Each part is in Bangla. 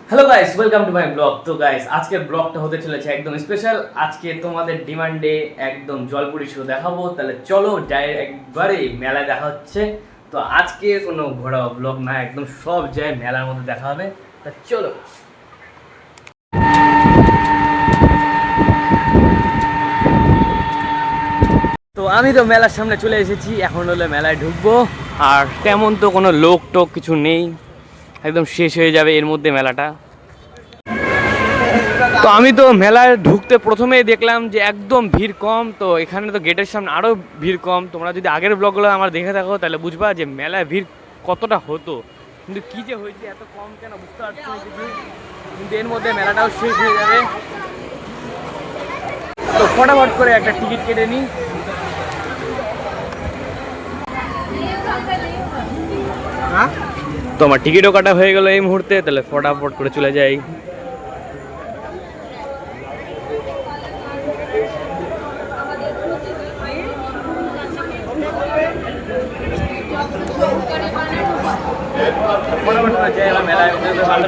Hello guys, welcome to my blog. তো গাইস, আজকের ব্লগটা হতে চলেছে একদম স্পেশাল। আজকে তোমাদের ডিমান্ডে একদম জলপুরি শো দেখাবো। তাহলে চলো যাই, একবারে মেলায় দেখা হচ্ছে। তো আজকে কোনো ঘোরা ব্লগ না, একদম সব জায়গায় মেলার মধ্যে দেখা হবে। তা চলো। তো আমি তো মেলার সামনে চলে এসেছি, এখন হলো মেলায় ঢুকবো। আর তেমন তো কোনো লোক টোক কিছু নেই, একদম শেষ হয়ে যাবে এর মধ্যে মেলাটা। তো আমি তো মেলায় ঢুকতে প্রথমেই দেখলাম যে একদম ভিড় কম। তো এখানে তো গেটের সামনে আরও ভিড় কম। তোমরা যদি আগের ব্লগগুলো আমার দেখে থাকো তাহলে বুঝবা যে মেলায় ভিড় কতটা হতো। কিন্তু কী যে হয়েছে এত কম কেন বুঝতে পারছি না কিছু। কিন্তু এর মধ্যে মেলাটাও শেষ হয়ে যাবে। তো ফটাফট করে একটা টিকিট কেটে নিই। তো আমার টিকিটও কাটা হয়ে গেল এই মুহূর্তে, তাহলে ফটাফট করে চলে যাই।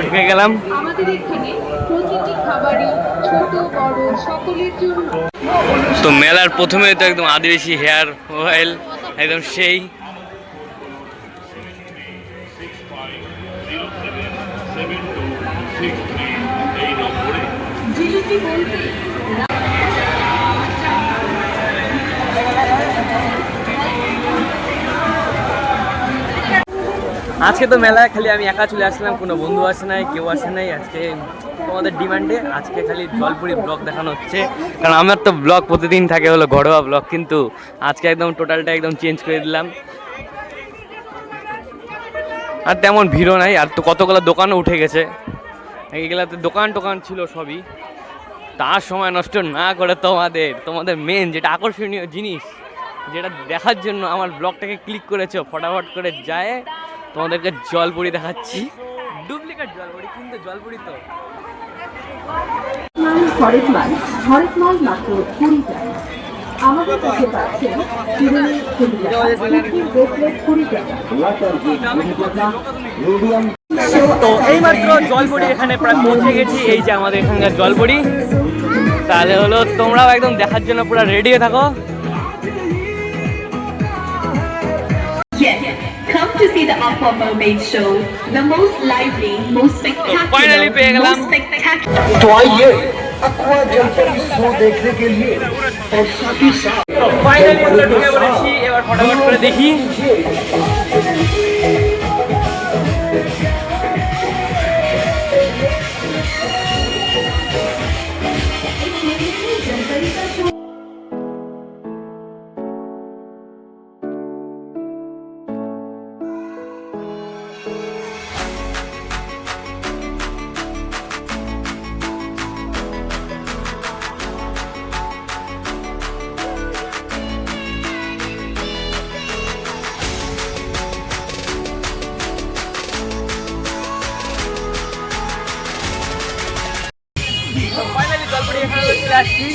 ঢুকে গেলাম। তো মেলার প্রথমে তো একদম আদিবাসী হেয়ার অয়েল, একদম সেই। আজকে তো মেলায় খালি আমি একা চলে আসলাম, কোনো বন্ধু আসে নাই, কেউ আসে নাই। আজকে তোমাদের ডিমান্ডে আজকে খালি জলপুরি ব্লগ দেখানো হচ্ছে। কারণ আমার তো ব্লগ প্রতিদিন থাকে হলো ঘরোয়া ব্লগ, কিন্তু আজকে একদম টোটালটা একদম চেঞ্জ করে দিলাম। আর তেমন ভিড়ও নাই, আর তো কতগুলো দোকানও উঠে গেছে। এগুলাতে দোকান টোকান ছিল সবই। তার সময় নষ্ট না করে তোমাদের মেন যেটা আকর্ষণীয় জিনিস, যেটা দেখার জন্য আমার ব্লগটাকে ক্লিক করেছো, ফটাফট করে যায় তোমাদেরকে জলপুরি দেখাচ্ছি। ডুপ্লিকেট জলপুরি, কিন্তু জলপুরি তো হরেক মাল মাত্র 20 টাকা। আমাদের কাছে পাচ্ছেন চিরুনি 20 টাকা, ব্রেসলেট 20 টাকা। তো এইমাত্র জলপুরি এখানে প্রায় পৌঁছে গেছি। এই যে আমাদের এখানকার জলপুরি। তাহলে হলো তোমরাও একদম দেখার জন্য পুরো রেডি হয়ে থাকো। Yes, come to see the Aqua Mermaid show. The most lively, most spectacular, finally পেয়ে গেলাম। most spectacular. तो आइए अक्वा जलपरी शो देखने के लिए और साथ ही साथ তো ফাইনালি আমরা ঢুকে পড়েছি, এবার ফটাফট করে দেখি। ফাইনালি জলপুরি এখানে চলে আসছি।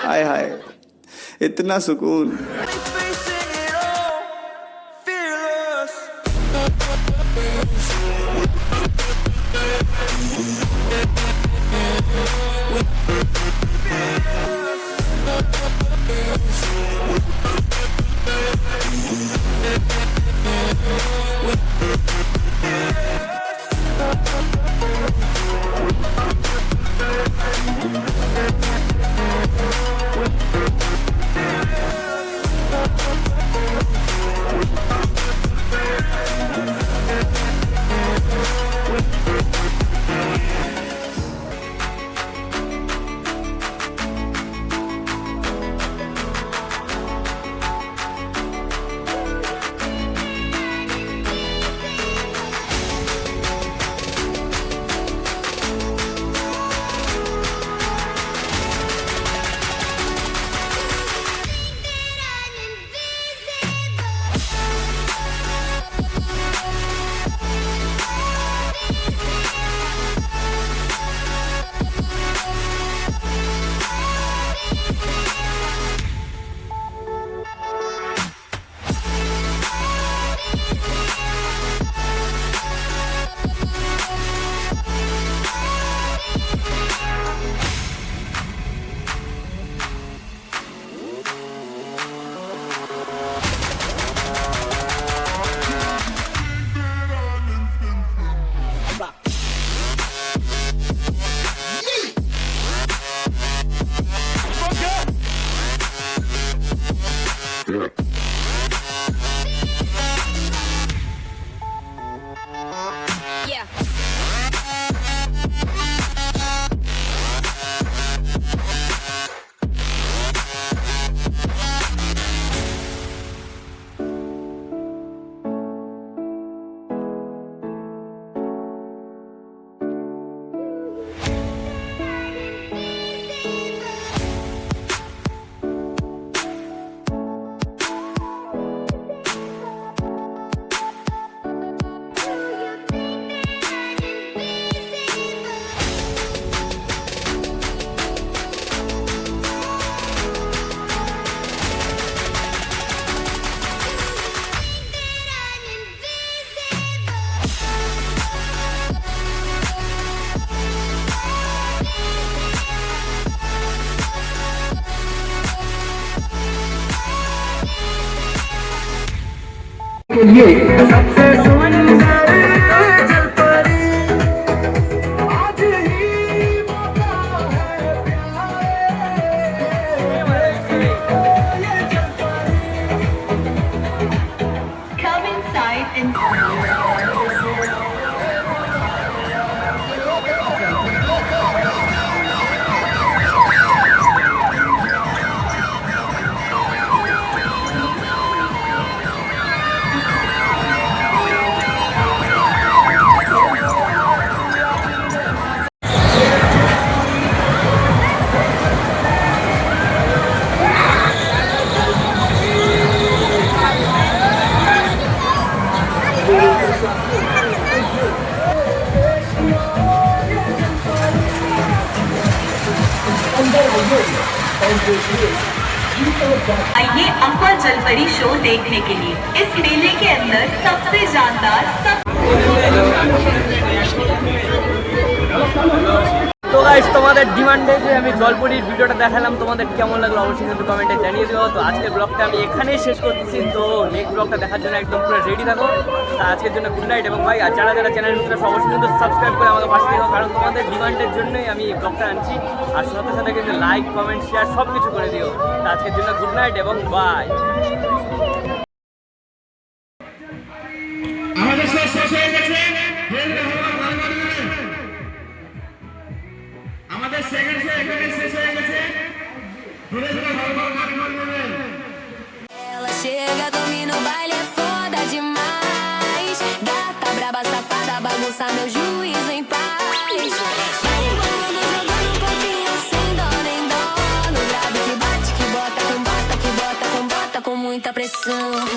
हाय हाय इतना सुकून। के लिए सबसे सुंदर जलपरी आज ही मौका है Come inside and आइए अक्वा जलपरी शो देखने के लिए। इस मेले के अंदर सबसे जानदार তো গাইস তোমাদের ডিমান্ডে যে আমি জলপুরির ভিডিওটা দেখালাম, তোমাদের কেমন লাগলো অবশ্যই কিন্তু কমেন্টে জানিয়ে দিও। তো আজকের ব্লগটা আমি এখানেই শেষ করতেছি। তো নেক্সট ব্লগটা দেখার জন্য একদম পুরো রেডি থাকো। তা আজকের জন্য গুড নাইট। এবং ভাই আর যারা যারা চ্যানেল নতুন অবশ্যই কিন্তু সাবস্ক্রাইব করে আমাকে পাশে দিও, কারণ তোমাদের ডিমান্ডের জন্যই আমি ব্লগটা আনছি। আর সাথে সাথে কিন্তু লাইক কমেন্ট শেয়ার সব কিছু করে দিও। তা আজকের জন্য গুড নাইট এবং বাই। আমাদের শেষ হয়ে গেছে, আমাদের সেকেন্ড শো এখানে শেষ হয়ে গেছে। ধীরে ধীরে Ela chega, domina o baile, é foda demais. Gata, braba, safada, bagunça meu juízo em paz. Vai embolando, jogando um corpinho sem dó nem dó. No grave que bate, que bota com muita pressão.